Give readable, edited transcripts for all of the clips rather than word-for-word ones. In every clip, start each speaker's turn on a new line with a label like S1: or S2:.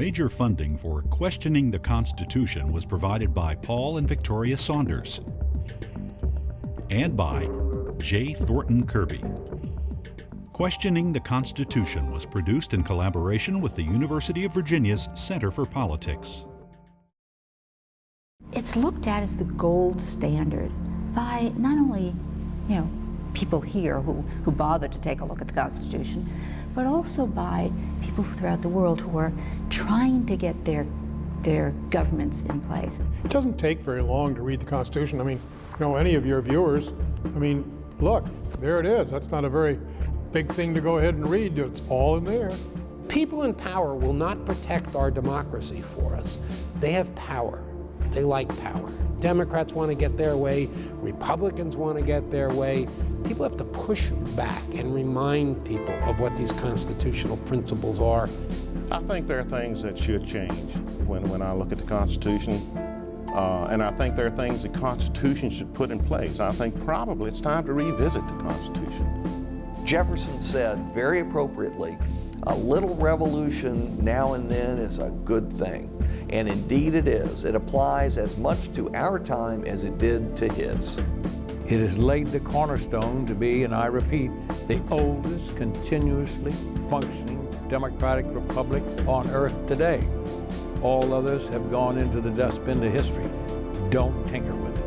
S1: Major funding for Questioning the Constitution was provided by Paul and Victoria Saunders and by J. Thornton Kirby. Questioning the Constitution was produced in collaboration with the University of Virginia's Center for Politics.
S2: It's looked at as the gold standard by not only, people here who bother to take a look at the Constitution, but also by people throughout the world who are trying to get their governments in place.
S3: It doesn't take very long to read the Constitution. Any of your viewers, look, there it is. That's not a very big thing to go ahead and read. It's all in there.
S4: People in power will not protect our democracy for us. They have power. They like power. Democrats want to get their way. Republicans want to get their way. People have to push back and remind people of what these constitutional principles are.
S5: I think there are things that should change when I look at the Constitution. And I think there are things the Constitution should put in place. I think probably it's time to revisit the Constitution.
S6: Jefferson said very appropriately, a little revolution now and then is a good thing. And indeed it is. It applies as much to our time as it did to his.
S7: It has laid the cornerstone to be, and I repeat, the oldest continuously functioning democratic republic on earth today. All others have gone into the dustbin to history. Don't tinker with it.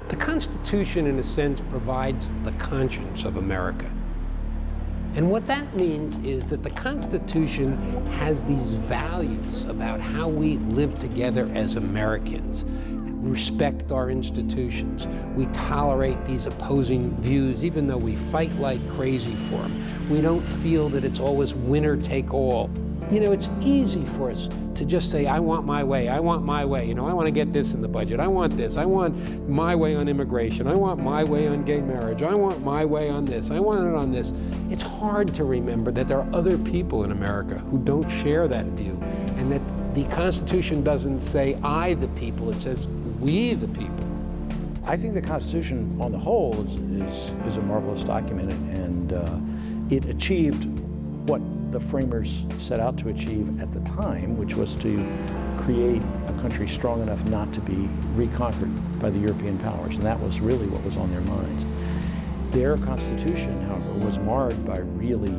S4: The Constitution, in a sense, provides the conscience of America. And what that means is that the Constitution has these values about how we live together as Americans. We respect our institutions. We tolerate these opposing views, even though we fight like crazy for them. We don't feel that it's always winner take all. It's easy for us to just say, I want my way, I want my way. I want to get this in the budget. I want this. I want my way on immigration. I want my way on gay marriage. I want my way on this. I want it on this. It's hard to remember that there are other people in America who don't share that view, and that the Constitution doesn't say, I the people. It says, we the people.
S8: I think the Constitution on the whole is a marvelous document, and it achieved what the framers set out to achieve at the time, which was to create a country strong enough not to be reconquered by the European powers, and that was really what was on their minds. Their Constitution, however, was marred by really,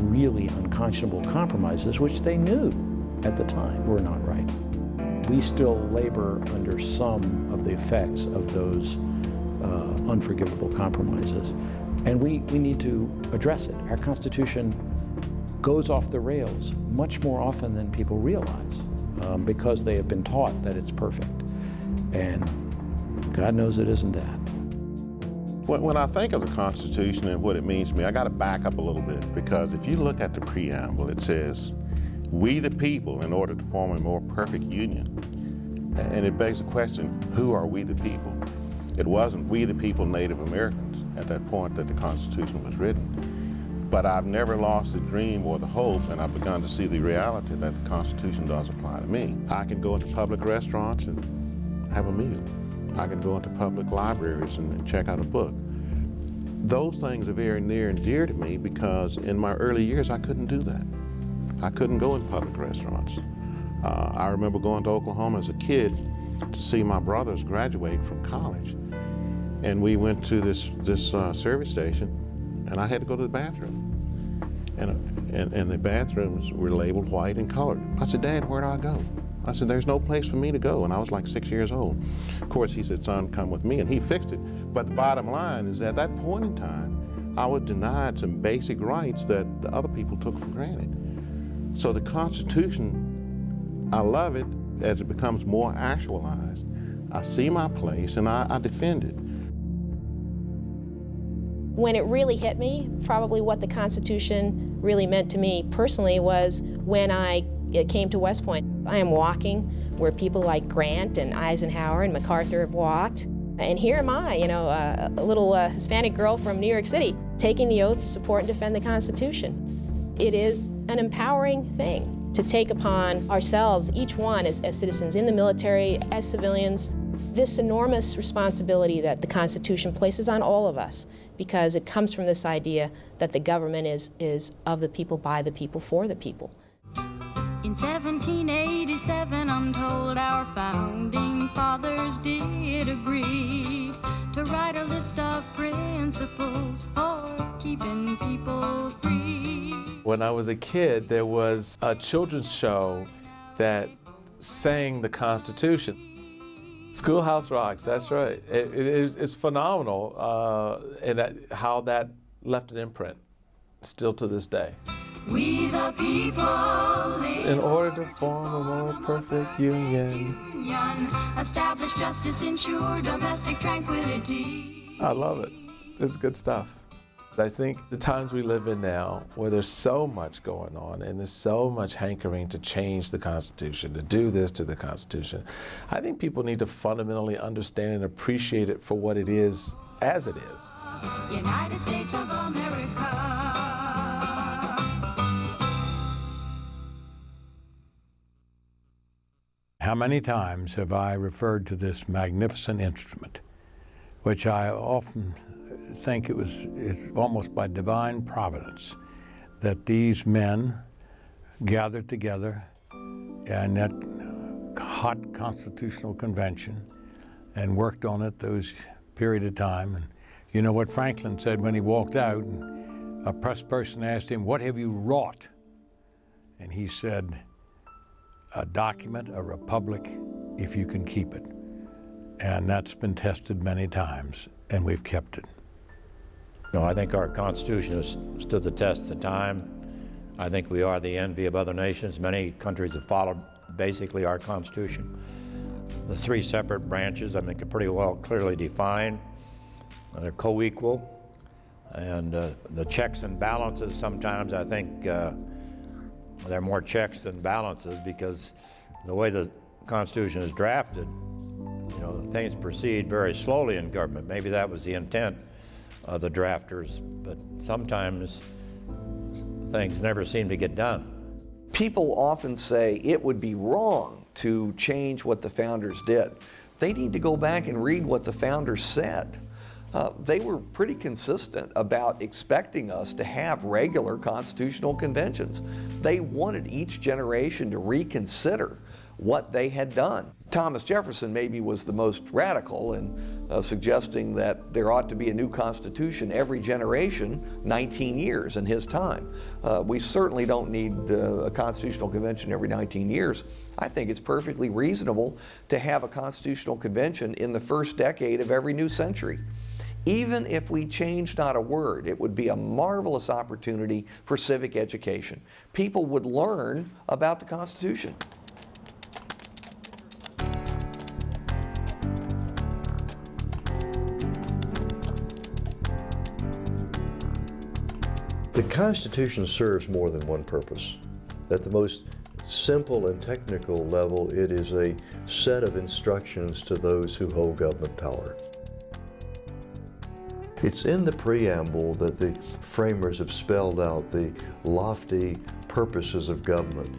S8: really unconscionable compromises, which they knew at the time were not right. We still labor under some of the effects of those unforgivable compromises, and we need to address it. Our Constitution goes off the rails much more often than people realize because they have been taught that it's perfect. And God knows it isn't that.
S5: When I think of the Constitution and what it means to me, I got to back up a little bit, because if you look at the preamble, it says, we the people, in order to form a more perfect union. And it begs the question, who are we the people? It wasn't we the people Native Americans at that point that the Constitution was written. But I've never lost the dream or the hope, and I've begun to see the reality that the Constitution does apply to me. I can go into public restaurants and have a meal. I can go into public libraries and check out a book. Those things are very near and dear to me because in my early years I couldn't do that. I couldn't go in public restaurants. I remember going to Oklahoma as a kid to see my brothers graduate from college. And we went to this service station, and I had to go to the bathroom. And the bathrooms were labeled white and colored. I said, Dad, where do I go? I said, there's no place for me to go. And I was like 6 years old. Of course, he said, son, come with me. And he fixed it. But the bottom line is at that point in time, I was denied some basic rights that the other people took for granted. So the Constitution, I love it as it becomes more actualized. I see my place and I defend it.
S9: When it really hit me, probably what the Constitution really meant to me personally was when I came to West Point. I am walking where people like Grant and Eisenhower and MacArthur have walked. And here am I, a little Hispanic girl from New York City, taking the oath to support and defend the Constitution. It is an empowering thing to take upon ourselves, each one as citizens in the military, as civilians, this enormous responsibility that the Constitution places on all of us, because it comes from this idea that the government is of the people, by the people, for the people.
S10: In 1787, I'm told our founding fathers did agree to write a list of principles for keeping people free.
S11: When I was a kid, there was a children's show that sang the Constitution. Schoolhouse Rocks, that's right. It's phenomenal, and how that left an imprint, still to this day.
S10: We the people,
S11: in order to form a more perfect union,
S10: establish justice, ensure domestic tranquility.
S11: I love it. It's good stuff. I think the times we live in now, where there's so much going on and there's so much hankering to change the Constitution, to do this to the Constitution, I think people need to fundamentally understand and appreciate it for what it is, as it is.
S10: United States of America.
S7: How many times have I referred to this magnificent instrument, which I often think it's almost by divine providence that these men gathered together in that hot constitutional convention and worked on it those period of time. And you know what Franklin said when he walked out, and a press person asked him, "What have you wrought?" And he said, "A document, a republic, if you can keep it." And that's been tested many times, and we've kept it.
S8: No, I think our Constitution has stood the test of time. I think we are the envy of other nations. Many countries have followed basically our Constitution. The three separate branches, I think, are pretty well clearly defined. They're co-equal. And the checks and balances, sometimes I think there are more checks than balances, because the way the Constitution is drafted, things proceed very slowly in government. Maybe that was the intent of the drafters, but sometimes things never seem to get done.
S6: People often say it would be wrong to change what the founders did. They need to go back and read what the founders said. They were pretty consistent about expecting us to have regular constitutional conventions. They wanted each generation to reconsider what they had done. Thomas Jefferson maybe was the most radical in suggesting that there ought to be a new constitution every generation, 19 years in his time. We certainly don't need a constitutional convention every 19 years. I think it's perfectly reasonable to have a constitutional convention in the first decade of every new century. Even if we change not a word, it would be a marvelous opportunity for civic education. People would learn about the Constitution.
S12: The Constitution serves more than one purpose. At the most simple and technical level, it is a set of instructions to those who hold government power. It's in the preamble that the framers have spelled out the lofty purposes of government,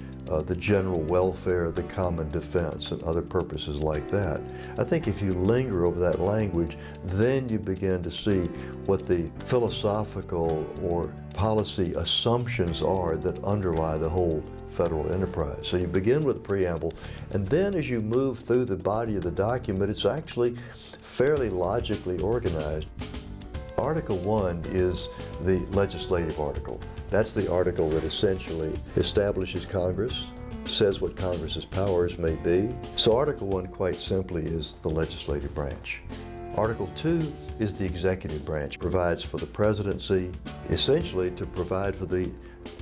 S12: the general welfare, the common defense, and other purposes like that. I think if you linger over that language, then you begin to see what the philosophical or policy assumptions are that underlie the whole federal enterprise. So you begin with the preamble, and then as you move through the body of the document, it's actually fairly logically organized. Article 1 is the legislative article. That's the article that essentially establishes Congress, says what Congress's powers may be. So Article 1, quite simply, is the legislative branch. Article 2 is the executive branch, provides for the presidency, essentially to provide for the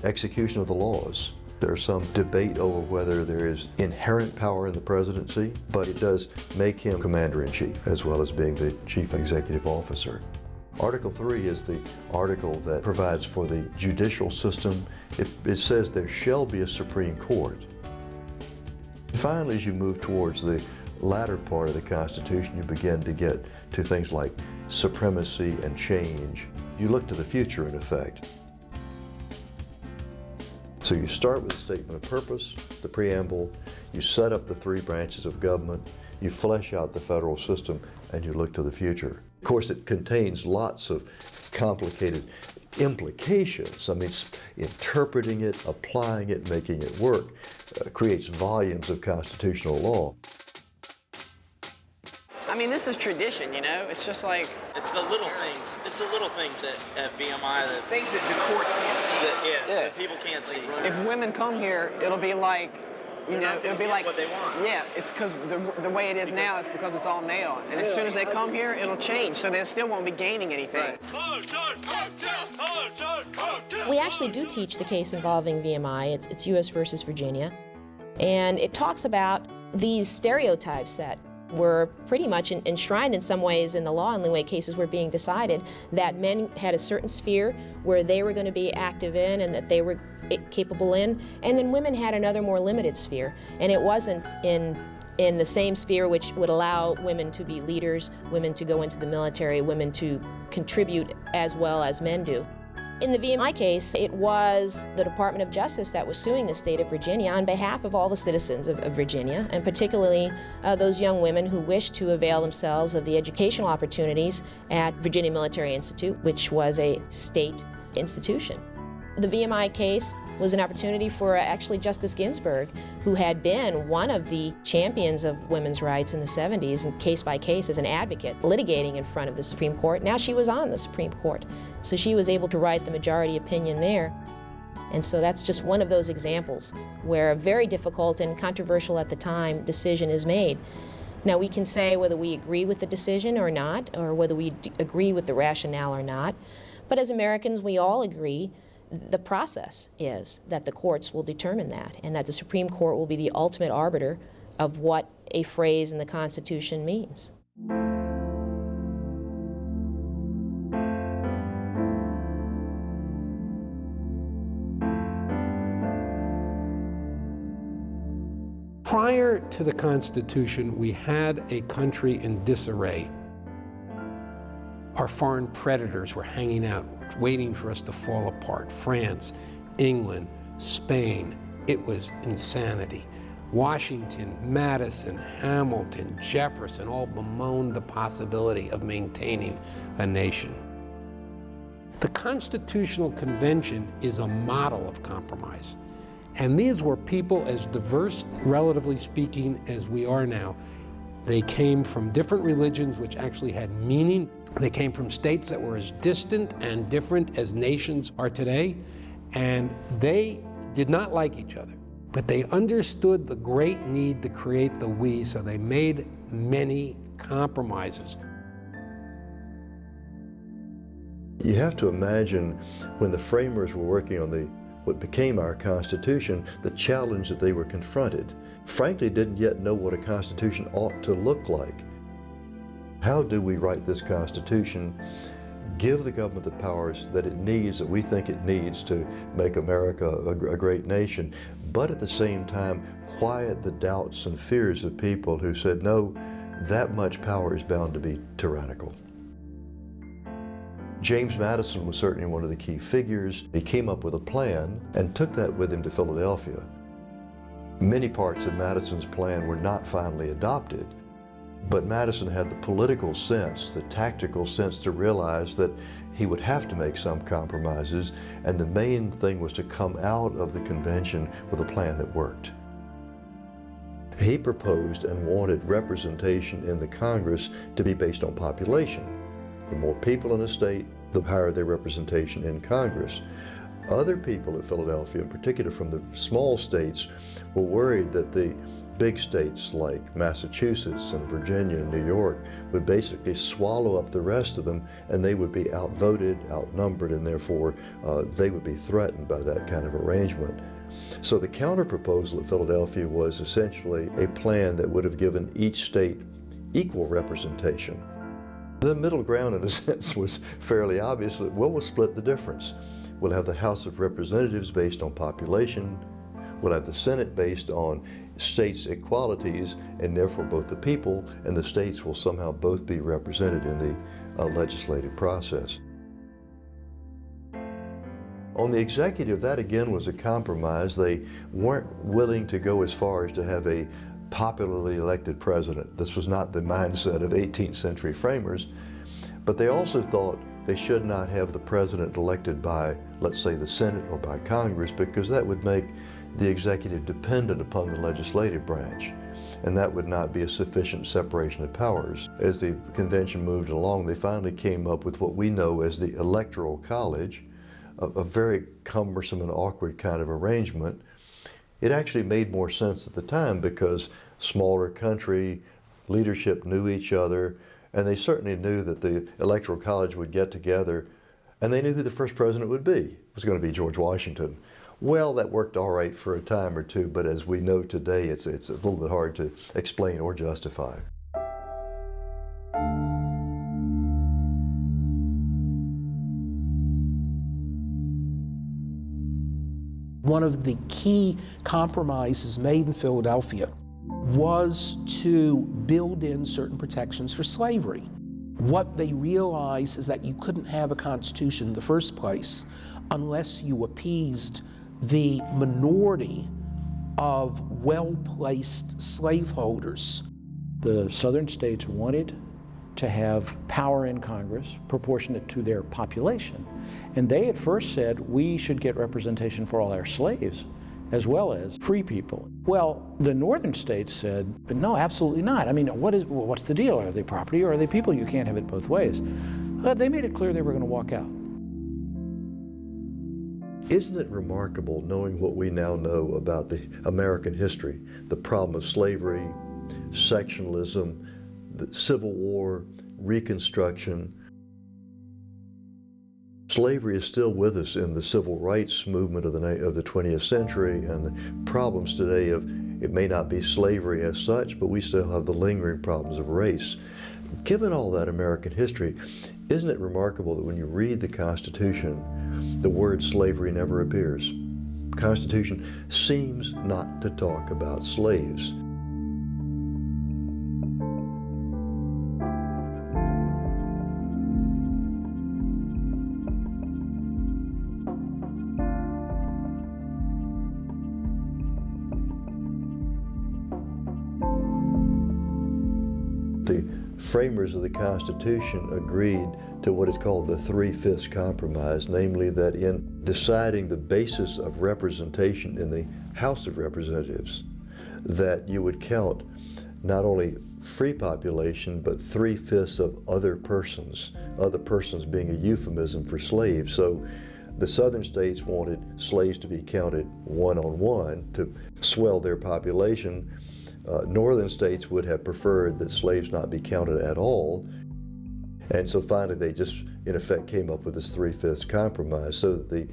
S12: execution of the laws. There's some debate over whether there is inherent power in the presidency, but it does make him commander-in-chief as well as being the chief executive officer. Article 3 is the article that provides for the judicial system. It says there shall be a Supreme Court. Finally, as you move towards the latter part of the Constitution, you begin to get to things like supremacy and change. You look to the future, in effect. So you start with a statement of purpose, the preamble, you set up the three branches of government, you flesh out the federal system, and you look to the future. Of course, it contains lots of complicated implications. I mean, interpreting it, applying it, making it work, creates volumes of constitutional law.
S13: I mean, this is tradition, you know? It's just like...
S14: It's the little things. It's the little things at VMI that...
S13: Things that the courts can't see.
S14: That people can't see.
S13: If women come here, it'll be like, you know, it'll be like...
S14: what they want.
S13: Yeah, it's because the way it is now, it's because it's all male. And as soon as they come here, it'll change, so they still won't be gaining anything.
S9: We actually do teach the case involving VMI. It's U.S. versus Virginia. And it talks about these stereotypes that were pretty much enshrined in some ways in the law in the way cases were being decided, that men had a certain sphere where they were going to be active in and that they were capable in, and then women had another more limited sphere. And it wasn't in the same sphere which would allow women to be leaders, women to go into the military, women to contribute as well as men do. In the VMI case, it was the Department of Justice that was suing the state of Virginia on behalf of all the citizens of Virginia, and particularly those young women who wished to avail themselves of the educational opportunities at Virginia Military Institute, which was a state institution. The VMI case was an opportunity for actually Justice Ginsburg, who had been one of the champions of women's rights in the 70s, and case by case as an advocate, litigating in front of the Supreme Court. Now she was on the Supreme Court, so she was able to write the majority opinion there. And so that's just one of those examples where a very difficult and controversial at the time decision is made. Now we can say whether we agree with the decision or not, or whether we agree with the rationale or not, but as Americans we all agree the process is that the courts will determine that, and that the Supreme Court will be the ultimate arbiter of what a phrase in the Constitution means.
S4: Prior to the Constitution, we had a country in disarray. Our foreign predators were hanging out, waiting for us to fall apart. France, England, Spain. It was insanity. Washington, Madison, Hamilton, Jefferson all bemoaned the possibility of maintaining a nation. The Constitutional Convention is a model of compromise. And these were people as diverse, relatively speaking, as we are now. They came from different religions which actually had meaning. They came from states that were as distant and different as nations are today, and they did not like each other. But they understood the great need to create the we, so they made many compromises.
S12: You have to imagine when the framers were working on what became our Constitution, the challenge that they were confronted. Frankly, didn't yet know what a Constitution ought to look like. How do we write this Constitution, give the government the powers that it needs, that we think it needs to make America a great nation, but at the same time quiet the doubts and fears of people who said, no, that much power is bound to be tyrannical. James Madison was certainly one of the key figures. He came up with a plan and took that with him to Philadelphia. Many parts of Madison's plan were not finally adopted, but Madison had the political sense, the tactical sense to realize that he would have to make some compromises, and the main thing was to come out of the convention with a plan that worked. He proposed and wanted representation in the Congress to be based on population. The more people in a state, the higher their representation in Congress. Other people at Philadelphia, in particular from the small states, were worried that the big states like Massachusetts and Virginia and New York would basically swallow up the rest of them, and they would be outvoted, outnumbered, and therefore they would be threatened by that kind of arrangement. So the counter-proposal at Philadelphia was essentially a plan that would have given each state equal representation. The middle ground, in a sense, was fairly obvious. Well, we'll split the difference. We'll have the House of Representatives based on population. We'll have the Senate based on states' equalities, and therefore both the people and the states will somehow both be represented in the legislative process. On the executive, that again was a compromise. They weren't willing to go as far as to have a popularly elected president. This was not the mindset of 18th century framers, but they also thought they should not have the president elected by, let's say, the Senate or by Congress, because that would make the executive dependent upon the legislative branch, and that would not be a sufficient separation of powers. As the convention moved along, they finally came up with what we know as the Electoral College, a very cumbersome and awkward kind of arrangement. It actually made more sense at the time because smaller country, leadership knew each other, and they certainly knew that the Electoral College would get together, and they knew who the first president would be. It was going to be George Washington. Well, that worked all right for a time or two, but as we know today, it's a little bit hard to explain or justify.
S4: One of the key compromises made in Philadelphia was to build in certain protections for slavery. What they realized is that you couldn't have a constitution in the first place unless you appeased the minority of well-placed slaveholders.
S8: The southern states wanted to have power in Congress proportionate to their population. And they at first said we should get representation for all our slaves as well as free people. Well, the northern states said, no, absolutely not. I mean, what's the deal? Are they property or are they people? You can't have it both ways. They made it clear they were going to walk out.
S12: Isn't it remarkable, knowing what we now know about the American history, the problem of slavery, sectionalism, the Civil War, Reconstruction? Slavery is still with us in the civil rights movement of the 20th century, and the problems today of it may not be slavery as such, but we still have the lingering problems of race. Given all that American history, isn't it remarkable that when you read the Constitution, the word slavery never appears? The Constitution seems not to talk about slaves. The framers of the Constitution agreed to what is called the 3/5 compromise, namely that in deciding the basis of representation in the House of Representatives, that you would count not only free population, but 3/5 of other persons being a euphemism for slaves. So the southern states wanted slaves to be counted one-on-one to swell their population. Northern states would have preferred that slaves not be counted at all. And so finally they just, in effect, came up with this 3/5 compromise, so that the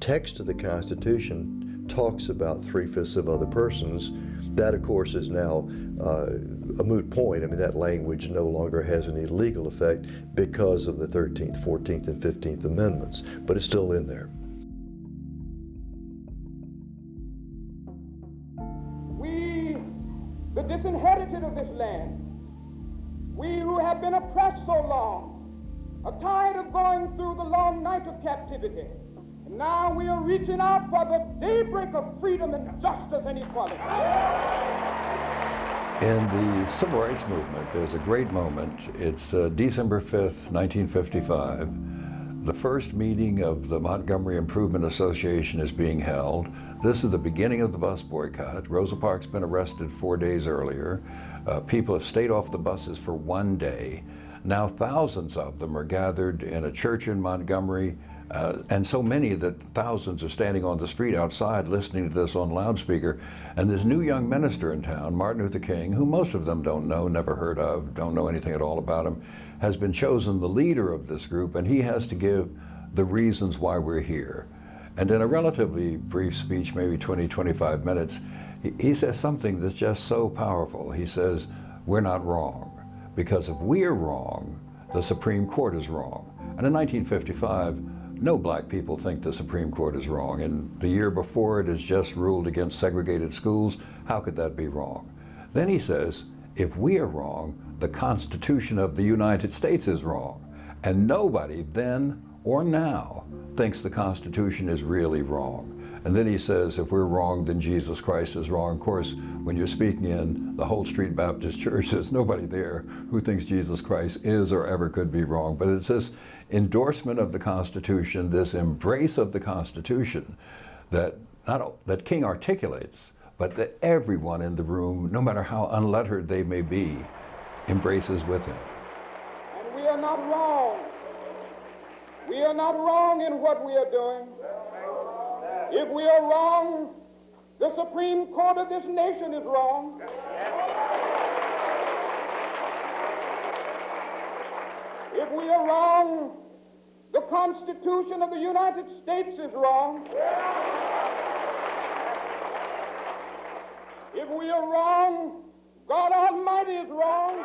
S12: text of the Constitution talks about 3/5 of other persons. That, of course, is now a moot point. I mean, that language no longer has any legal effect because of the 13th, 14th, and 15th Amendments, but it's still in there.
S15: The disinherited of this land, we who have been oppressed so long, are tired of going through the long night of captivity. And now we are reaching out for the daybreak of freedom and justice and equality.
S16: In the Civil Rights Movement, there's a great moment. It's December 5th, 1955. The first meeting of the Montgomery Improvement Association is being held. This is the beginning of the bus boycott. Rosa Parks been arrested 4 days earlier. People have stayed off the buses for 1 day. Now thousands of them are gathered in a church in Montgomery, and so many that thousands are standing on the street outside listening to this on loudspeaker. And this new young minister in town, Martin Luther King, who most of them don't know, never heard of, don't know anything at all about him, has been chosen the leader of this group, and he has to give the reasons why we're here. And in a relatively brief speech, maybe 20, 25 minutes, he says something that's just so powerful. He says, we're not wrong, because if we're wrong, the Supreme Court is wrong. And in 1955, no black people think the Supreme Court is wrong. And the year before it has just ruled against segregated schools. How could that be wrong? Then he says, if we are wrong, the Constitution of the United States is wrong. And nobody then or now thinks the Constitution is really wrong. And then he says, if we're wrong, then Jesus Christ is wrong. Of course, when you're speaking in the Whole Street Baptist Church, there's nobody there who thinks Jesus Christ is or ever could be wrong. But it's this endorsement of the Constitution, this embrace of the Constitution that that King articulates, but that everyone in the room, no matter how unlettered they may be, embraces with him.
S15: And we are not wrong. We are not wrong in what we are doing. If we are wrong, the Supreme Court of this nation is wrong. If we are wrong, the Constitution of the United States is wrong. If we are wrong, God Almighty is wrong.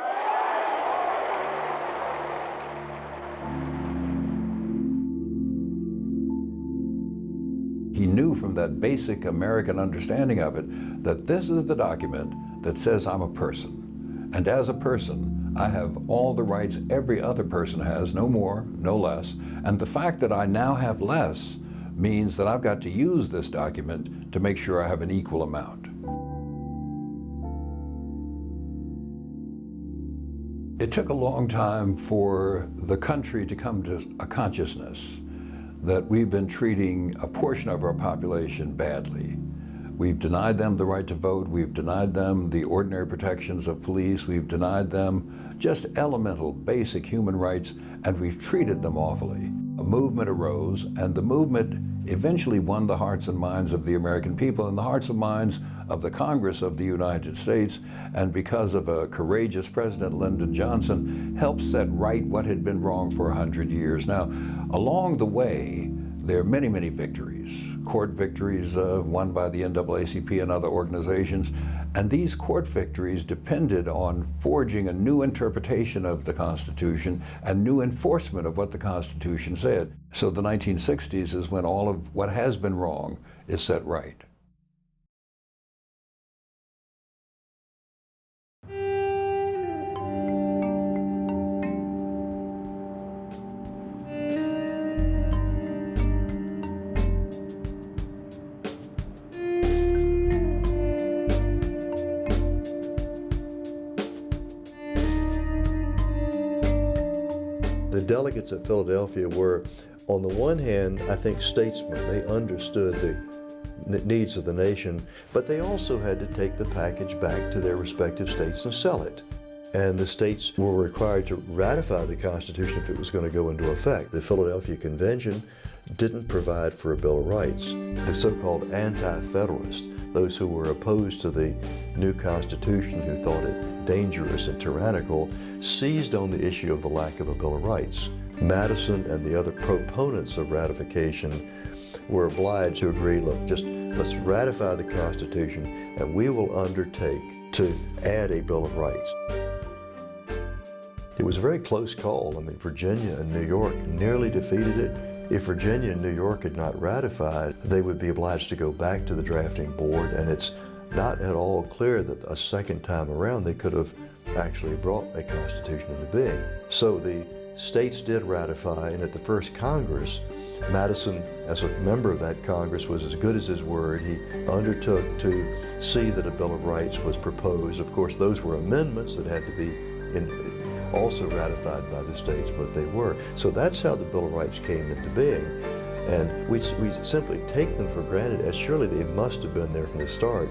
S16: He knew from that basic American understanding of it that this is the document that says I'm a person. And as a person, I have all the rights every other person has, no more, no less. And the fact that I now have less means that I've got to use this document to make sure I have an equal amount. It took a long time for the country to come to a consciousness that we've been treating a portion of our population badly. We've denied them the right to vote, we've denied them the ordinary protections of police, we've denied them just elemental, basic human rights, and we've treated them awfully. A movement arose, and the movement eventually won the hearts and minds of the American people and the hearts and minds of the Congress of the United States, and because of a courageous President, Lyndon Johnson, helped set right what had been wrong for 100 years. Now, along the way, there are many, many victories. Court victories won by the NAACP and other organizations, and these court victories depended on forging a new interpretation of the Constitution and new enforcement of what the Constitution said. So the 1960s is when all of what has been wrong is set right.
S12: The delegates at Philadelphia were, on the one hand, I think statesmen. They understood the needs of the nation, but they also had to take the package back to their respective states and sell it. And the states were required to ratify the Constitution if it was going to go into effect. The Philadelphia Convention didn't provide for a Bill of Rights. The so-called anti-federalists, those who were opposed to the new Constitution, who thought it dangerous and tyrannical, seized on the issue of the lack of a Bill of Rights. Madison and the other proponents of ratification were obliged to agree, look, just let's ratify the Constitution and we will undertake to add a Bill of Rights. It was a very close call. I mean, Virginia and New York nearly defeated it. If Virginia and New York had not ratified, they would be obliged to go back to the drafting board, and it's not at all clear that a second time around they could have actually brought a constitution into being. So the states did ratify, and at the first Congress, Madison, as a member of that Congress, was as good as his word. He undertook to see that a Bill of Rights was proposed. Of course, those were amendments that had to be also ratified by the states, but they were. So that's how the Bill of Rights came into being. And we simply take them for granted, as surely they must have been there from the start.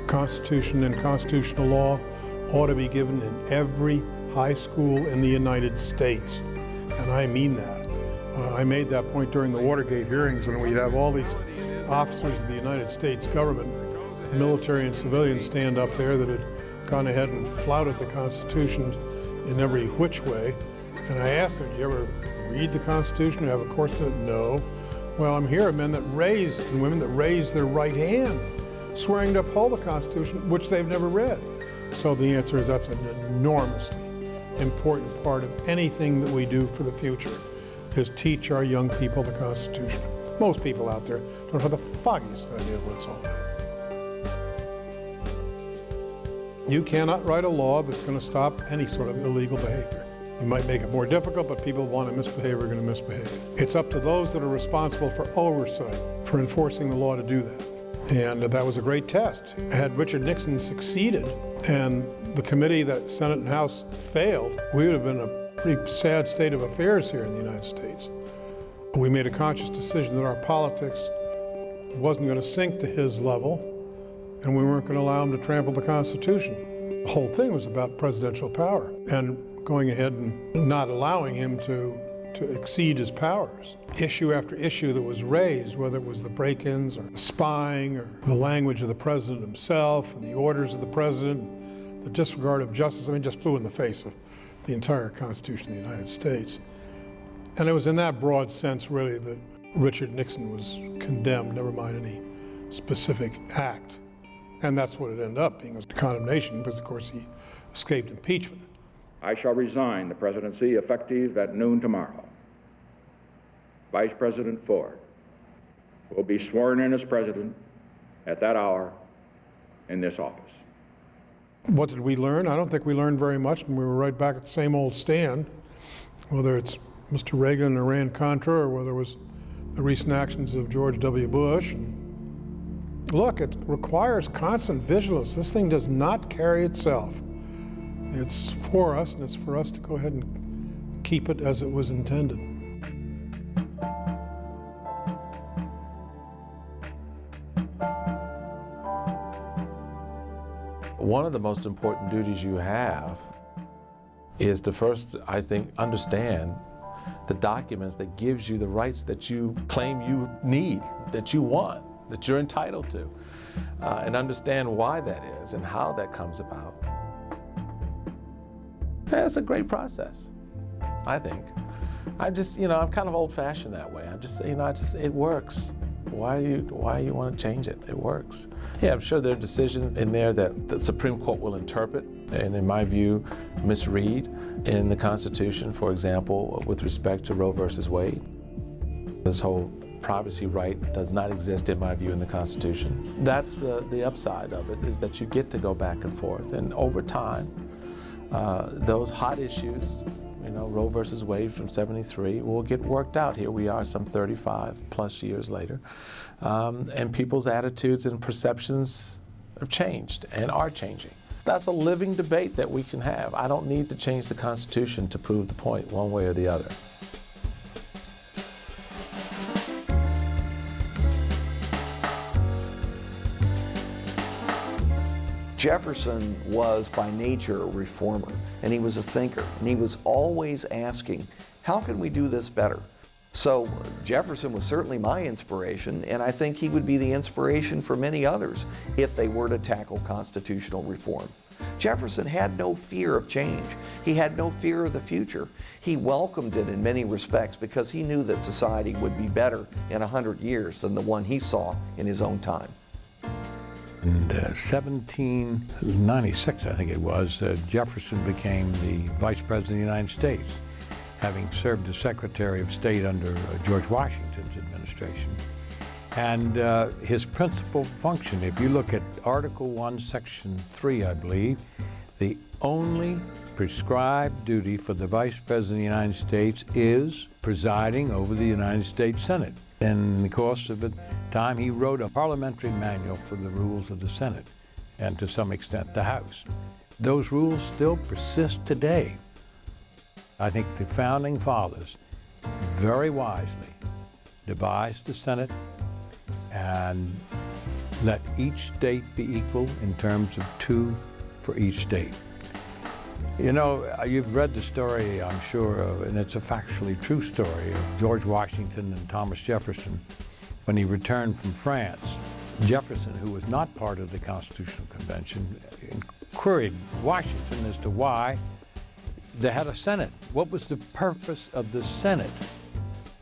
S3: Constitution and constitutional law ought to be given in every high school in the United States, and I mean that. I made that point during the Watergate hearings when we'd have all these officers of the United States government, military and civilians, stand up there that had gone ahead and flouted the Constitution in every which way. And I asked them, do you ever read the Constitution? Do you have a course in it? No. Well, I'm here, men that raised, and women that raised their right hand, swearing to uphold the Constitution, which they've never read. So the answer is that's an enormously important part of anything that we do for the future, is teach our young people the Constitution. Most people out there don't have the foggiest idea what it's all about. You cannot write a law that's going to stop any sort of illegal behavior. You might make it more difficult, but people who want to misbehave are going to misbehave. It's up to those that are responsible for oversight, for enforcing the law to do that. And that was a great test. Had Richard Nixon succeeded and the committee that Senate and House failed, we would have been in a pretty sad state of affairs here in the United States. We made a conscious decision that our politics wasn't going to sink to his level, and we weren't going to allow him to trample the Constitution. The whole thing was about presidential power and going ahead and not allowing him to exceed his powers. Issue after issue that was raised, whether it was the break-ins or the spying or the language of the president himself and the orders of the president, the disregard of justice, just flew in the face of the entire Constitution of the United States. And it was in that broad sense, really, that Richard Nixon was condemned, never mind any specific act. And that's what it ended up being, was condemnation, because, of course, he escaped impeachment.
S17: I shall resign the presidency effective at noon tomorrow. Vice President Ford will be sworn in as president at that hour in this office.
S3: What did we learn? I don't think we learned very much, and we were right back at the same old stand, whether it's Mr. Reagan and Iran-Contra, or whether it was the recent actions of George W. Bush. Look, it requires constant vigilance. This thing does not carry itself. It's for us, and it's for us to go ahead and keep it as it was intended.
S11: One of the most important duties you have is to first, I think, understand the documents that gives you the rights that you claim you need, that you want, that you're entitled to, and understand why that is and how that comes about. It's a great process, I think. I'm kind of old-fashioned that way. It works. Why do you want to change it? It works. Yeah, I'm sure there are decisions in there that the Supreme Court will interpret and, in my view, misread in the Constitution, for example, with respect to Roe versus Wade. This whole privacy right does not exist, in my view, in the Constitution. That's the upside of it, is that you get to go back and forth. And over time, those hot issues, Roe versus Wade from '73, will get worked out. Here we are some 35 plus years later. And people's attitudes and perceptions have changed and are changing. That's a living debate that we can have. I don't need to change the Constitution to prove the point one way or the other.
S6: Jefferson was by nature a reformer, and he was a thinker, and he was always asking, how can we do this better? So Jefferson was certainly my inspiration, and I think he would be the inspiration for many others if they were to tackle constitutional reform. Jefferson had no fear of change. He had no fear of the future. He welcomed it in many respects because he knew that society would be better in 100 years than the one he saw in his own time.
S7: In 1796, I think it was, Jefferson became the Vice President of the United States, having served as Secretary of State under George Washington's administration. And his principal function, if you look at Article 1, Section 3, I believe, the only prescribed duty for the Vice President of the United States is presiding over the United States Senate. In the course of the time, he wrote a parliamentary manual for the rules of the Senate, and to some extent the House. Those rules still persist today. I think the Founding Fathers very wisely devised the Senate and let each state be equal in terms of 2 for each state. You know, you've read the story, I'm sure, and it's a factually true story of George Washington and Thomas Jefferson when he returned from France. Jefferson, who was not part of the Constitutional Convention, queried Washington as to why they had a Senate. What was the purpose of the Senate?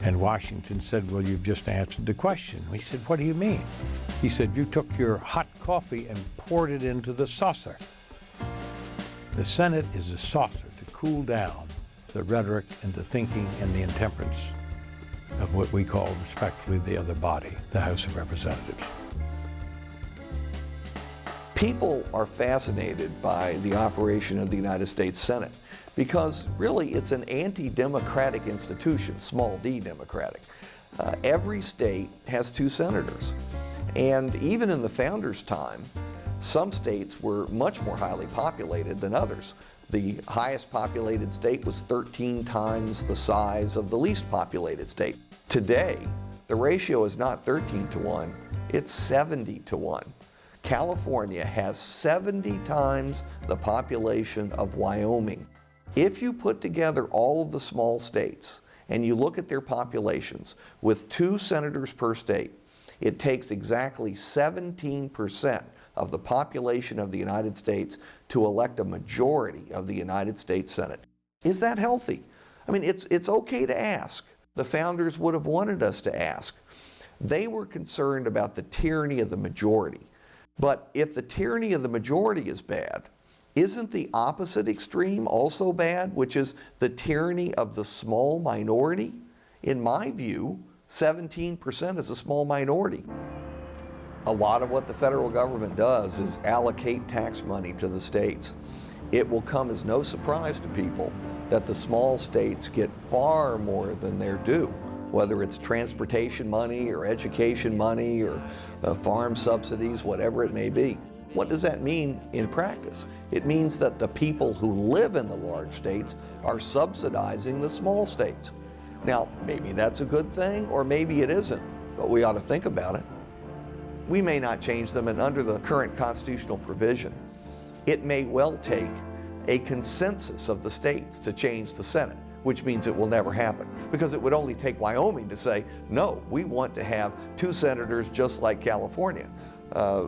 S7: And Washington said, well, you've just answered the question. He said, what do you mean? He said, you took your hot coffee and poured it into the saucer. The Senate is a saucer to cool down the rhetoric and the thinking and the intemperance of what we call respectfully the other body, the House of Representatives.
S6: People are fascinated by the operation of the United States Senate because really it's an anti-democratic institution, small d democratic. Every state has 2 senators. And even in the founders' time, some states were much more highly populated than others. The highest populated state was 13 times the size of the least populated state. Today, the ratio is not 13 to 1, it's 70 to 1. California has 70 times the population of Wyoming. If you put together all of the small states and you look at their populations with 2 senators per state, it takes exactly 17% of the population of the United States to elect a majority of the United States Senate. Is that healthy? I mean, it's okay to ask. The founders would have wanted us to ask. They were concerned about the tyranny of the majority. But if the tyranny of the majority is bad, isn't the opposite extreme also bad, which is the tyranny of the small minority? In my view, 17% is a small minority. A lot of what the federal government does is allocate tax money to the states. It will come as no surprise to people that the small states get far more than their due, whether it's transportation money or education money or farm subsidies, whatever it may be. What does that mean in practice? It means that the people who live in the large states are subsidizing the small states. Now, maybe that's a good thing, or maybe it isn't, but we ought to think about it. We may not change them, and under the current constitutional provision, it may well take a consensus of the states to change the Senate, which means it will never happen, because it would only take Wyoming to say, no, we want to have 2 senators just like California.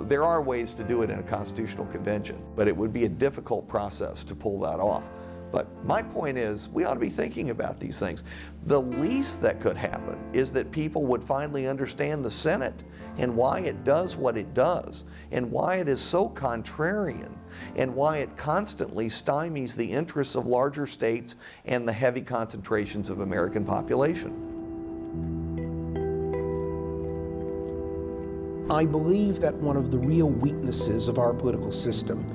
S6: There are ways to do it in a constitutional convention, but it would be a difficult process to pull that off. But my point is, we ought to be thinking about these things. The least that could happen is that people would finally understand the Senate and why it does what it does, and why it is so contrarian, and why it constantly stymies the interests of larger states and the heavy concentrations of American population.
S18: I believe that one of the real weaknesses of our political system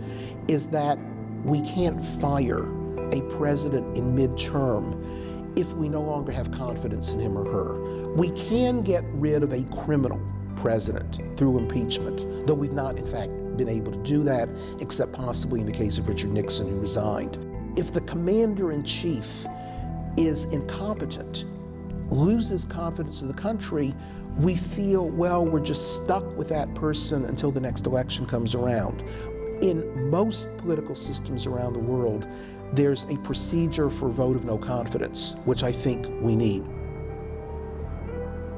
S18: is that we can't fire a president in midterm if we no longer have confidence in him or her. We can get rid of a criminal president through impeachment, though we've not, in fact, been able to do that, except possibly in the case of Richard Nixon, who resigned. If the commander-in-chief is incompetent, loses confidence in the country, we feel, well, we're just stuck with that person until the next election comes around. In most political systems around the world, there's a procedure for a vote of no confidence, which I think we need.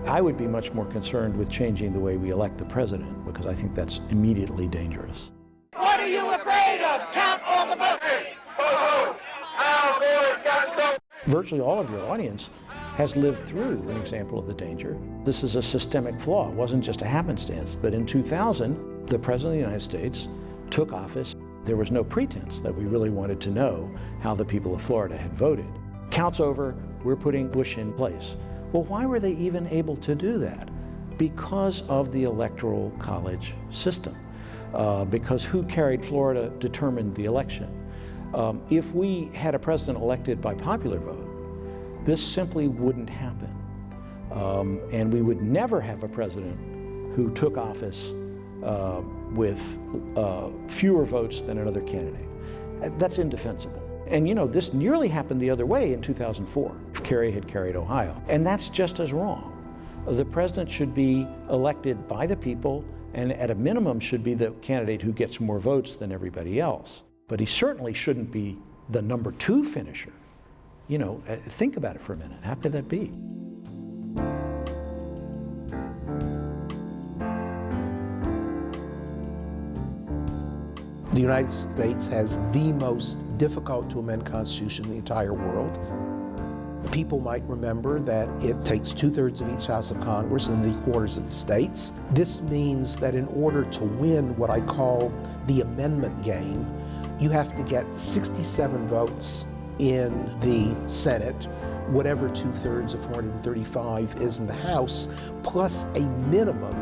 S8: I would be much more concerned with changing the way we elect the president, because I think that's immediately dangerous.
S15: What are you afraid of? Count all the votes. Our boys got to go.
S8: Virtually all of your audience has lived through an example of the danger. This is a systemic flaw. It wasn't just a happenstance. But in 2000, the President of the United States took office. There was no pretense that we really wanted to know how the people of Florida had voted. Count's over, we're putting Bush in place. Well, why were they even able to do that? Because of the Electoral College system. Because who carried Florida determined the election. If we had a president elected by popular vote, this simply wouldn't happen. And we would never have a president who took office with fewer votes than another candidate. That's indefensible. And you know, this nearly happened the other way in 2004. Kerry had carried Ohio. And that's just as wrong. The president should be elected by the people, and at a minimum should be the candidate who gets more votes than everybody else. But he certainly shouldn't be the number 2 finisher. You know, think about it for a minute. How could that be?
S18: The United States has the most difficult to amend constitution in the entire world. People might remember that it takes 2/3 of each House of Congress and 3/4 of the states. This means that in order to win what I call the amendment game, You have to get 67 votes in the Senate, whatever 2/3 of 435 is in the House, plus a minimum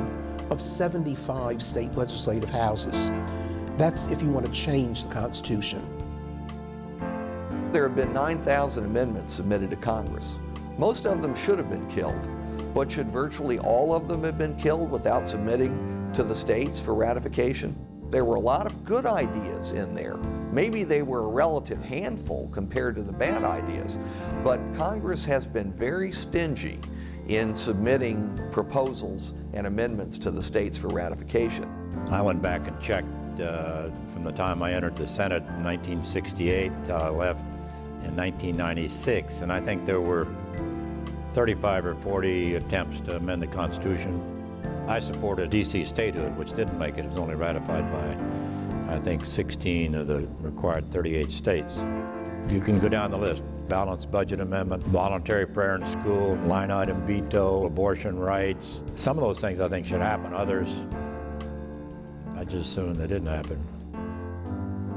S18: of 75 state legislative houses. That's if you want to change the Constitution.
S6: There have been 9,000 amendments submitted to Congress. Most of them should have been killed, but should virtually all of them have been killed without submitting to the states for ratification? There were a lot of good ideas in there. Maybe they were a relative handful compared to the bad ideas, but Congress has been very stingy in submitting proposals and amendments to the states for ratification.
S19: I went back and checked from the time I entered the Senate in 1968 until I left in 1996, and I think there were 35 or 40 attempts to amend the Constitution. I supported D.C. statehood, which didn't make it. It was only ratified by, I think, 16 of the required 38 states. You can go down the list. Balanced budget amendment, voluntary prayer in school, line item veto, abortion rights. Some of those things I think should happen. Others, I just assume they didn't happen.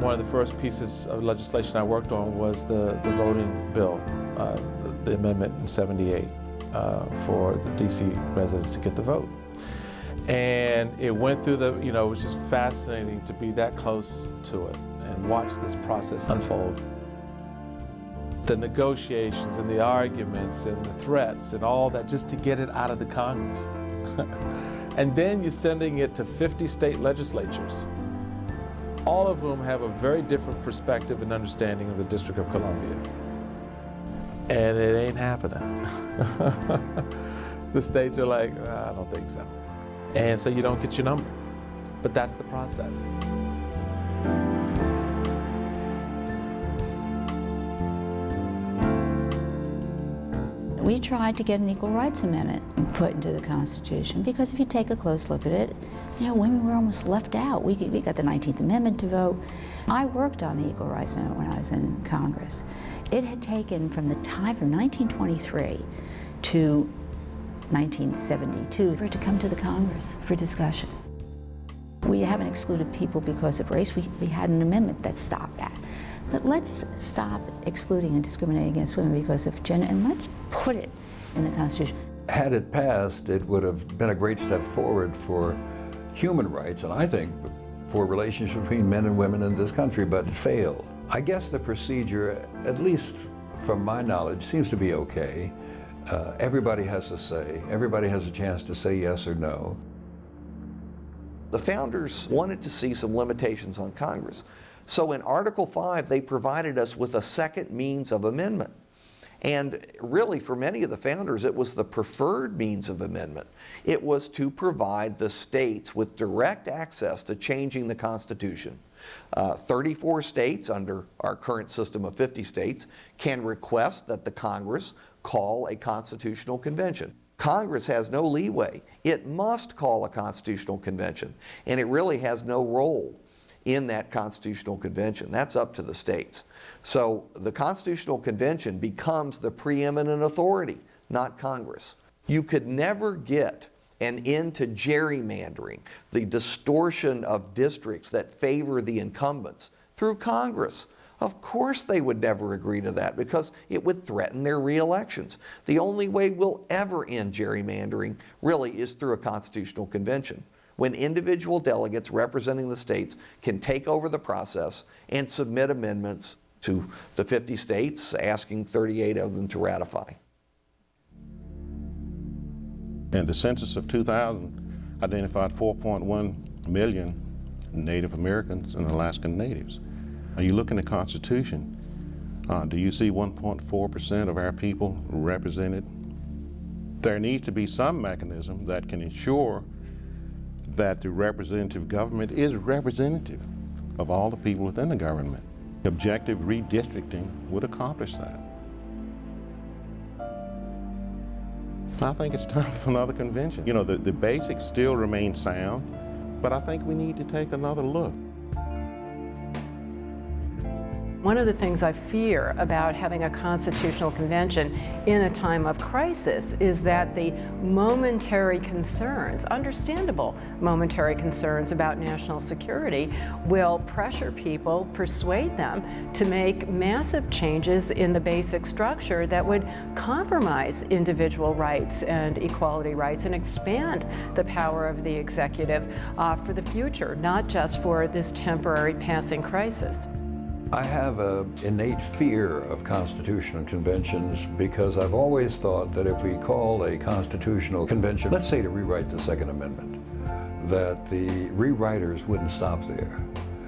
S11: One of the first pieces of legislation I worked on was the voting bill, the amendment in '78 for the D.C. residents to get the vote. And it went through the, it was just fascinating to be that close to it and watch this process unfold. The negotiations and the arguments and the threats and all that just to get it out of the Congress. And then you're sending it to 50 state legislatures, all of whom have a very different perspective and understanding of the District of Columbia. And it ain't happening. The states are like, I don't think so. And so you don't get your number. But that's the process.
S2: We tried to get an equal rights amendment put into the Constitution because if you take a close look at it, women were almost left out. We got the 19th Amendment to vote. I worked on the Equal Rights Amendment when I was in Congress. It had taken from the time from 1923 to 1972 for it to come to the Congress for discussion. We haven't excluded people because of race. We had an amendment that stopped that. But let's stop excluding and discriminating against women because of gender, and let's put it in the Constitution.
S16: Had it passed, it would have been a great step forward for human rights, and I think for relationships between men and women in this country, but it failed. I guess the procedure, at least from my knowledge, seems to be okay. Everybody has a say. Everybody has a chance to say yes or no.
S6: The founders wanted to see some limitations on Congress. So in Article 5, they provided us with a second means of amendment. And really, for many of the founders, it was the preferred means of amendment. It was to provide the states with direct access to changing the Constitution. 34 states, under our current system of 50 states, can request that the Congress call a constitutional convention. Congress has no leeway. It must call a constitutional convention, and it really has no role in that constitutional convention. That's up to the states. So the Constitutional Convention becomes the preeminent authority, not Congress. You could never get an end to gerrymandering, the distortion of districts that favor the incumbents, through Congress. Of course they would never agree to that because it would threaten their re-elections. The only way we'll ever end gerrymandering really is through a constitutional convention, when individual delegates representing the states can take over the process and submit amendments to the 50 states, asking 38 of them to ratify.
S5: And the census of 2000 identified 4.1 million Native Americans and Alaskan Natives. Now you look in the Constitution, do you see 1.4% of our people represented? There needs to be some mechanism that can ensure that the representative government is representative of all the people within the government. Objective redistricting would accomplish that. I think it's time for another convention. The basics still remain sound, but I think we need to take another look.
S20: One of the things I fear about having a constitutional convention in a time of crisis is that the momentary concerns, understandable momentary concerns about national security, will pressure people, persuade them to make massive changes in the basic structure that would compromise individual rights and equality rights and expand the power of the executive for the future, not just for this temporary passing crisis.
S16: I have an innate fear of constitutional conventions because I've always thought that if we call a constitutional convention, let's say to rewrite the Second Amendment, that the rewriters wouldn't stop there.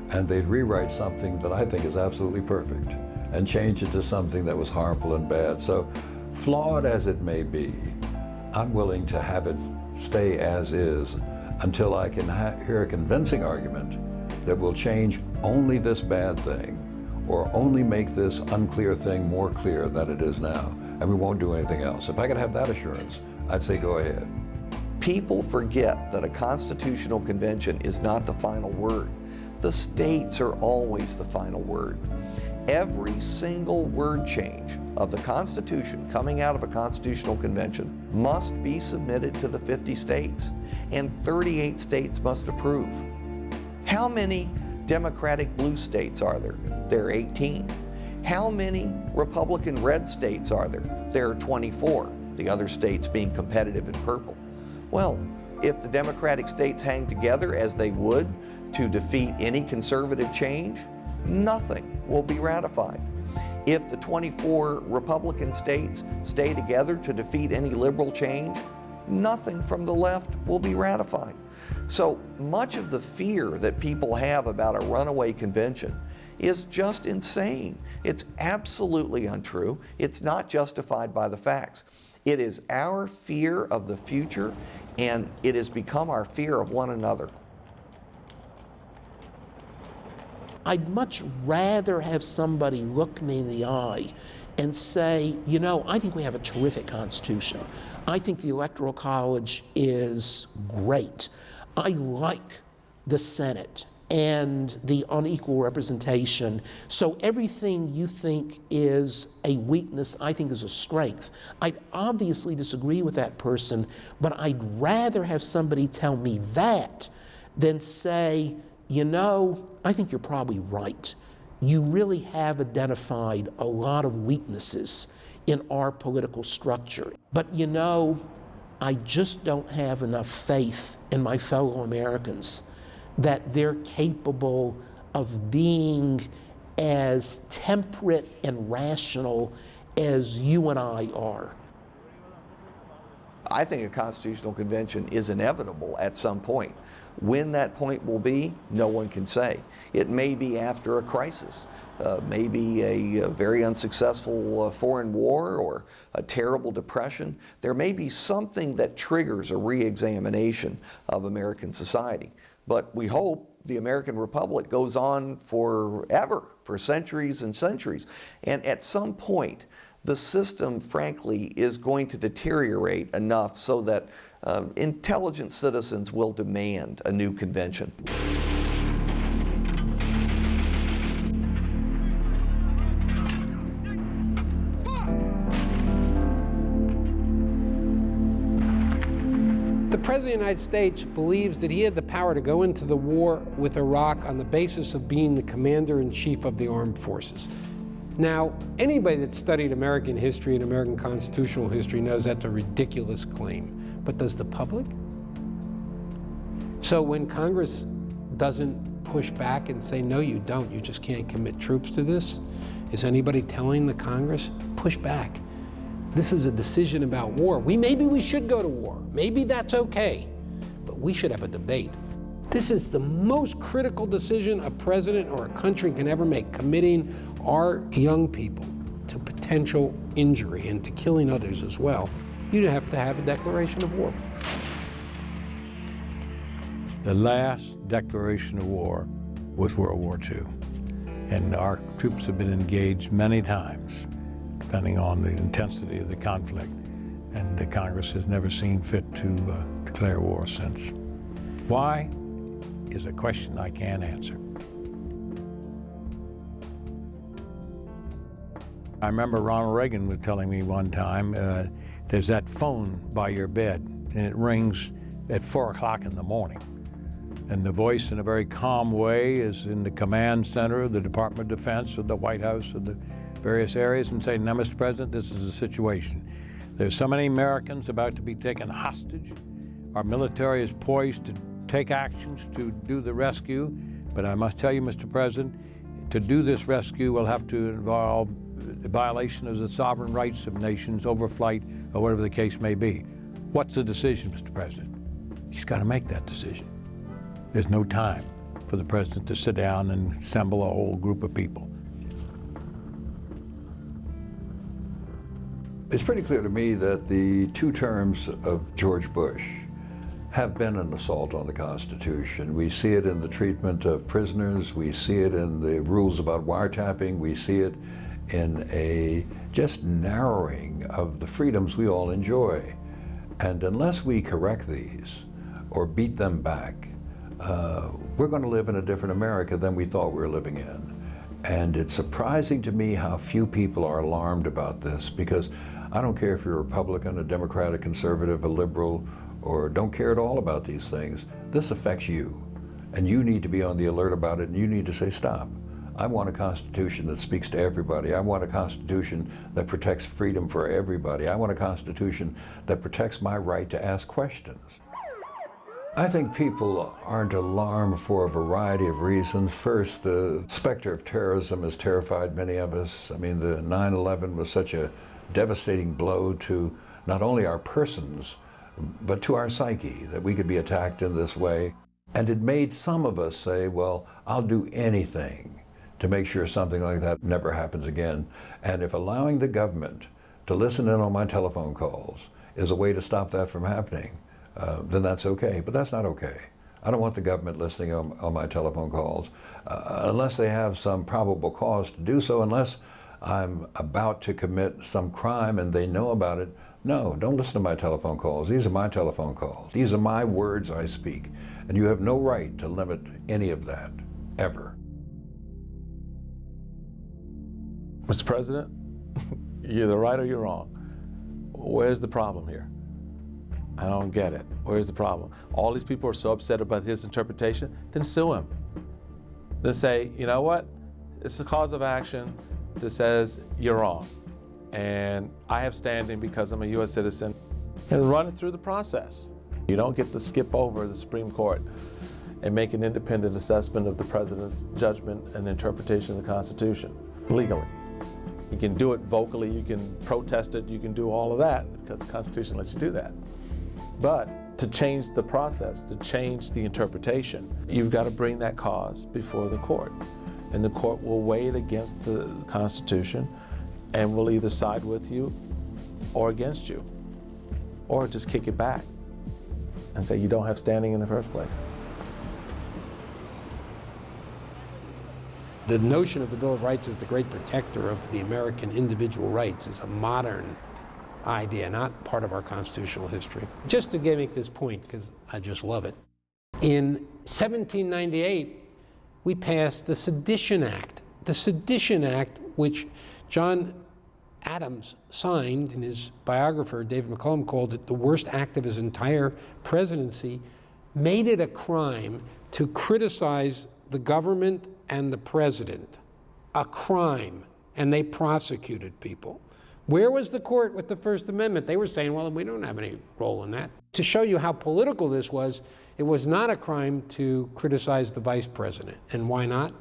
S16: And they'd rewrite something that I think is absolutely perfect and change it to something that was harmful and bad. So flawed as it may be, I'm willing to have it stay as is until I can hear a convincing argument that will change only this bad thing or only make this unclear thing more clear than it is now, and we won't do anything else. If I could have that assurance, I'd say go ahead.
S6: People forget that a constitutional convention is not the final word. The states are always the final word. Every single word change of the Constitution coming out of a constitutional convention must be submitted to the 50 states, and 38 states must approve. How many Democratic blue states are there? There are 18. How many Republican red states are there? There are 24, the other states being competitive in purple. Well, if the Democratic states hang together as they would to defeat any conservative change, nothing will be ratified. If the 24 Republican states stay together to defeat any liberal change, nothing from the left will be ratified. So much of the fear that people have about a runaway convention is just insane. It's absolutely untrue. It's not justified by the facts. It is our fear of the future, and it has become our fear of one another.
S18: I'd much rather have somebody look me in the eye and say, you know, I think we have a terrific Constitution. I think the Electoral College is great. I like the Senate and the unequal representation. So everything you think is a weakness, I think is a strength. I'd obviously disagree with that person, but I'd rather have somebody tell me that than say, you know, I think you're probably right. You really have identified a lot of weaknesses in our political structure. But you know, I just don't have enough faith in my fellow Americans that they're capable of being as temperate and rational as you and I are.
S6: I think a constitutional convention is inevitable at some point. When that point will be, no one can say. It may be after a crisis, maybe a very unsuccessful foreign war or a terrible depression. There may be something that triggers a re-examination of American society. But we hope the American Republic goes on forever, for centuries and centuries. And at some point, the system, frankly, is going to deteriorate enough so that intelligent citizens will demand a new convention.
S4: The President of the United States believes that he had the power to go into the war with Iraq on the basis of being the commander-in-chief of the armed forces. Now, anybody that's studied American history and American constitutional history knows that's a ridiculous claim. But does the public? So when Congress doesn't push back and say, no, you don't, you just can't commit troops to this, is anybody telling the Congress, push back? This is a decision about war. Maybe we should go to war. Maybe that's okay. But we should have a debate. This is the most critical decision a president or a country can ever make, committing our young people to potential injury and to killing others as well. You'd have to have a declaration of war.
S7: The last declaration of war was World War II. And our troops have been engaged many times, depending on the intensity of the conflict. And the Congress has never seen fit to declare war since. Why is a question I can't answer. I remember Ronald Reagan was telling me one time, there's that phone by your bed, and it rings at 4 o'clock in the morning. And the voice, in a very calm way, is in the command center of the Department of Defense or the White House or the various areas, and say, now, Mr. President, this is the situation. There's so many Americans about to be taken hostage. Our military is poised to take actions to do the rescue, but I must tell you, Mr. President, to do this rescue will have to involve the violation of the sovereign rights of nations, overflight, or whatever the case may be. What's the decision, Mr. President? He's got to make that decision. There's no time for the president to sit down and assemble a whole group of people.
S16: It's pretty clear to me that the 2 terms of George Bush have been an assault on the Constitution. We see it in the treatment of prisoners, we see it in the rules about wiretapping, we see it in a just narrowing of the freedoms we all enjoy. And unless we correct these or beat them back, we're going to live in a different America than we thought we were living in. And it's surprising to me how few people are alarmed about this, because I don't care if you're a Republican, a Democrat, a conservative, a liberal, or don't care at all about these things. This affects you, and you need to be on the alert about it, and you need to say, stop. I want a Constitution that speaks to everybody. I want a Constitution that protects freedom for everybody. I want a Constitution that protects my right to ask questions. I think people aren't alarmed for a variety of reasons. First, the specter of terrorism has terrified many of us. I mean, the 9/11 was such a devastating blow to not only our persons, but to our psyche, that we could be attacked in this way. And it made some of us say, well, I'll do anything to make sure something like that never happens again. And if allowing the government to listen in on my telephone calls is a way to stop that from happening, then that's okay, but that's not okay. I don't want the government listening on my telephone calls unless they have some probable cause to do so, unless I'm about to commit some crime and they know about it. No, don't listen to my telephone calls. These are my telephone calls. These are my words I speak, and you have no right to limit any of that, ever.
S11: Mr. President, you're either right or you're wrong. Where's the problem here? I don't get it. Where's the problem? All these people are so upset about his interpretation, then sue him. Then say, you know what? It's a cause of action that says you're wrong. And I have standing because I'm a U.S. citizen. And run it through the process. You don't get to skip over the Supreme Court and make an independent assessment of the president's judgment and interpretation of the Constitution legally. You can do it vocally, you can protest it, you can do all of that because the Constitution lets you do that. But to change the process, to change the interpretation, you've got to bring that cause before the court. And the court will weigh it against the Constitution and will either side with you or against you, or just kick it back and say you don't have standing in the first place.
S4: The notion of the Bill of Rights as the great protector of the American individual rights is a modern idea, not part of our constitutional history. Just to make this point, because I just love it. In 1798, we passed the Sedition Act. The Sedition Act, which John Adams signed, and his biographer, David McCollum, called it the worst act of his entire presidency, made it a crime to criticize the government and the president. A crime. And they prosecuted people. Where was the court with the First Amendment? They were saying, well, we don't have any role in that. To show you how political this was, it was not a crime to criticize the vice president. And why not?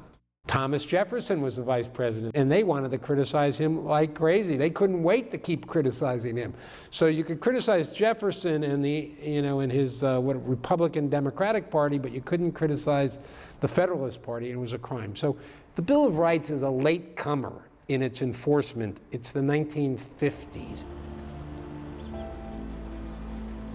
S4: Thomas Jefferson was the vice president, and they wanted to criticize him like crazy. They couldn't wait to keep criticizing him. So you could criticize Jefferson and and his Republican Democratic Party, but you couldn't criticize the Federalist Party, and it was a crime. So the Bill of Rights is a late comer in its enforcement. It's the 1950s.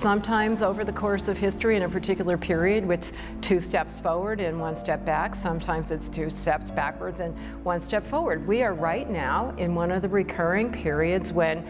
S20: Sometimes over the course of history in a particular period, it's 2 steps forward and 1 step back. Sometimes it's 2 steps backwards and 1 step forward. We are right now in one of the recurring periods when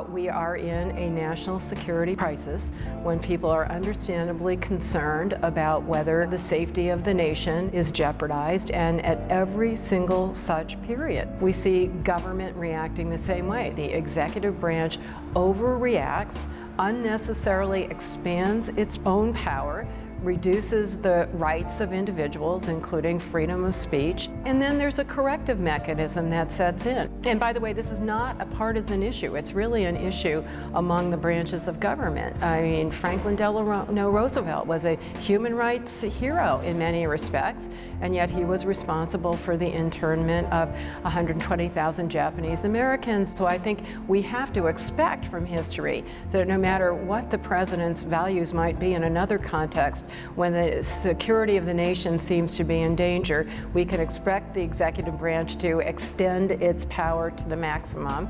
S20: we are in a national security crisis, when people are understandably concerned about whether the safety of the nation is jeopardized, and at every single such period, we see government reacting the same way. The executive branch overreacts, unnecessarily expands its own power, reduces the rights of individuals, including freedom of speech, and then there's a corrective mechanism that sets in. And by the way, this is not a partisan issue. It's really an issue among the branches of government. I mean, Franklin Delano Roosevelt was a human rights hero in many respects, and yet he was responsible for the internment of 120,000 Japanese Americans. So I think we have to expect from history that no matter what the president's values might be in another context, when the security of the nation seems to be in danger, we can expect the executive branch to extend its power to the maximum.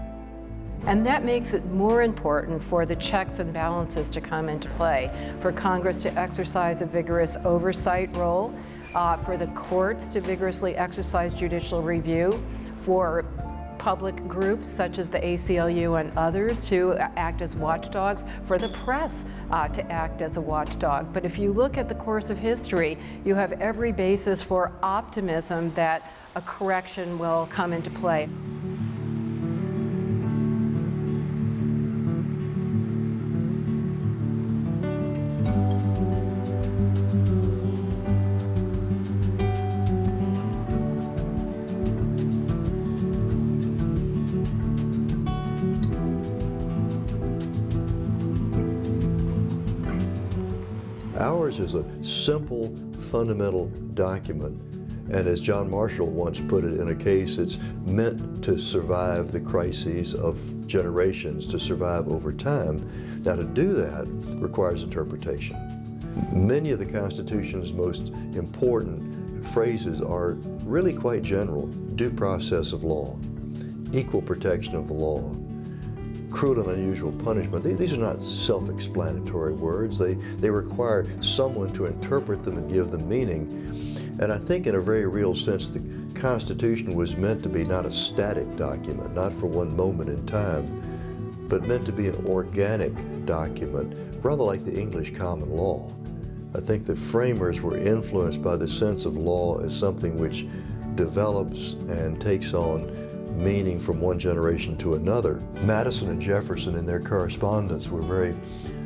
S20: And that makes it more important for the checks and balances to come into play, for Congress to exercise a vigorous oversight role, for the courts to vigorously exercise judicial review, for public groups such as the ACLU and others to act as watchdogs, for the press to act as a watchdog. But if you look at the course of history, you have every basis for optimism that a correction will come into play.
S12: Ours is a simple, fundamental document, and as John Marshall once put it in a case, it's meant to survive the crises of generations, to survive over time. Now, to do that requires interpretation. Many of the Constitution's most important phrases are really quite general: due process of law, equal protection of the law, cruel and unusual punishment. These are not self-explanatory words. They require someone to interpret them and give them meaning. And I think in a very real sense, the Constitution was meant to be not a static document, not for one moment in time, but meant to be an organic document, rather like the English common law. I think the framers were influenced by the sense of law as something which develops and takes on meaning from one generation to another. Madison and Jefferson in their correspondence were very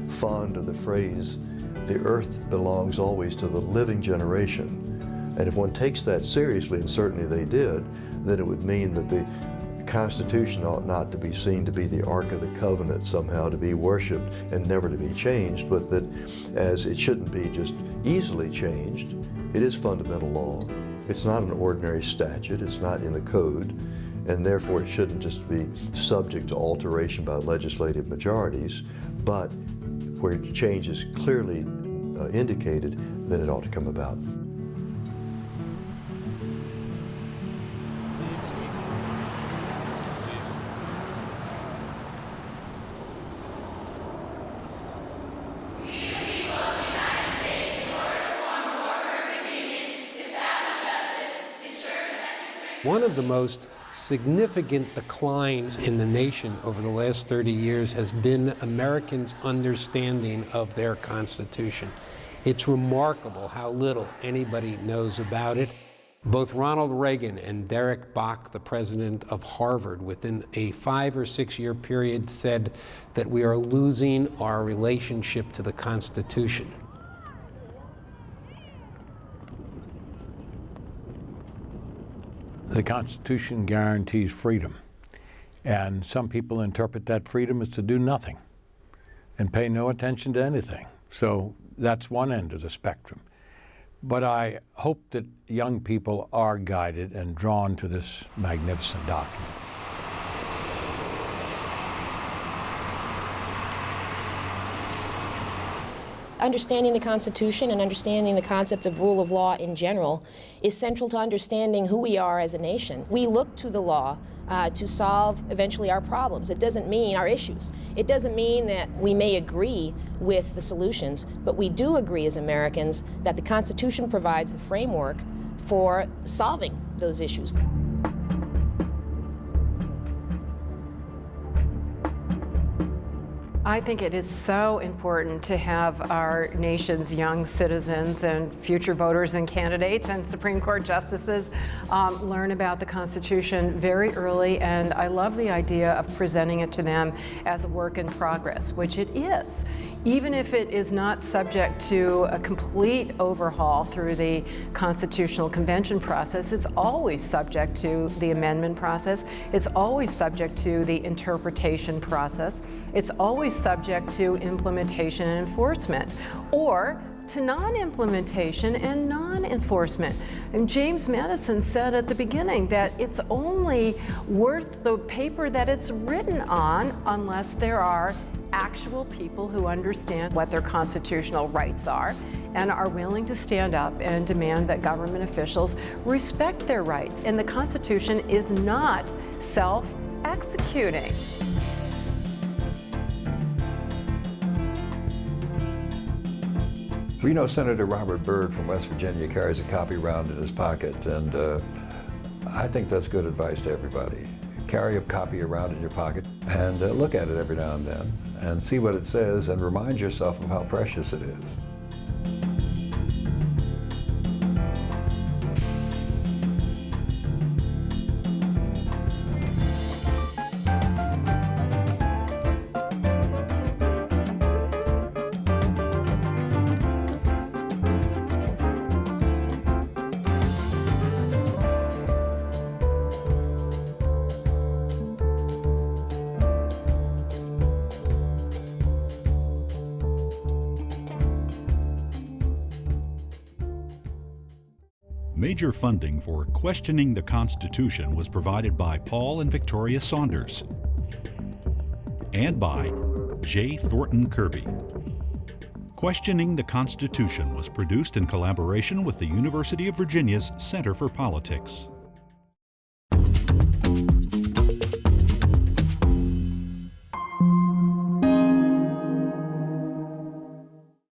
S12: fond of the phrase, "The earth belongs always to the living generation." And if one takes that seriously, and certainly they did, then it would mean that the Constitution ought not to be seen to be the Ark of the Covenant, somehow to be worshipped and never to be changed, but that as it shouldn't be just easily changed, it is fundamental law. It's not an ordinary statute, it's not in the code, and therefore it shouldn't just be subject to alteration by legislative majorities, but where change is clearly indicated, then it ought to come about.
S4: One of the most significant declines in the nation over the last 30 years has been Americans' understanding of their Constitution. It's remarkable how little anybody knows about it. Both Ronald Reagan and Derek Bok, the president of Harvard, within a 5 or 6 year period said that we are losing our relationship to the Constitution.
S7: The Constitution guarantees freedom, and some people interpret that freedom as to do nothing and pay no attention to anything. So that's one end of the spectrum. But I hope that young people are guided and drawn to this magnificent document.
S9: Understanding the Constitution and understanding the concept of rule of law in general is central to understanding who we are as a nation. We look to the law to solve eventually our problems. It doesn't mean our issues. It doesn't mean that we may agree with the solutions, but we do agree as Americans that the Constitution provides the framework for solving those issues.
S20: I think it is so important to have our nation's young citizens and future voters and candidates and Supreme Court justices learn about the Constitution very early, and I love the idea of presenting it to them as a work in progress, which it is. Even if it is not subject to a complete overhaul through the Constitutional Convention process, it's always subject to the amendment process. It's always subject to the interpretation process. It's always subject to implementation and enforcement, or to non-implementation and non-enforcement. And James Madison said at the beginning that it's only worth the paper that it's written on unless there are actual people who understand what their constitutional rights are and are willing to stand up and demand that government officials respect their rights. And the Constitution is not self-executing.
S16: We know Senator Robert Byrd from West Virginia carries a copy around in his pocket, and I think that's good advice to everybody. Carry a copy around in your pocket and look at it every now and then and see what it says and remind yourself of how precious it is.
S1: Major funding for Questioning the Constitution was provided by Paul and Victoria Saunders and by J. Thornton Kirby. Questioning the Constitution was produced in collaboration with the University of Virginia's Center for Politics.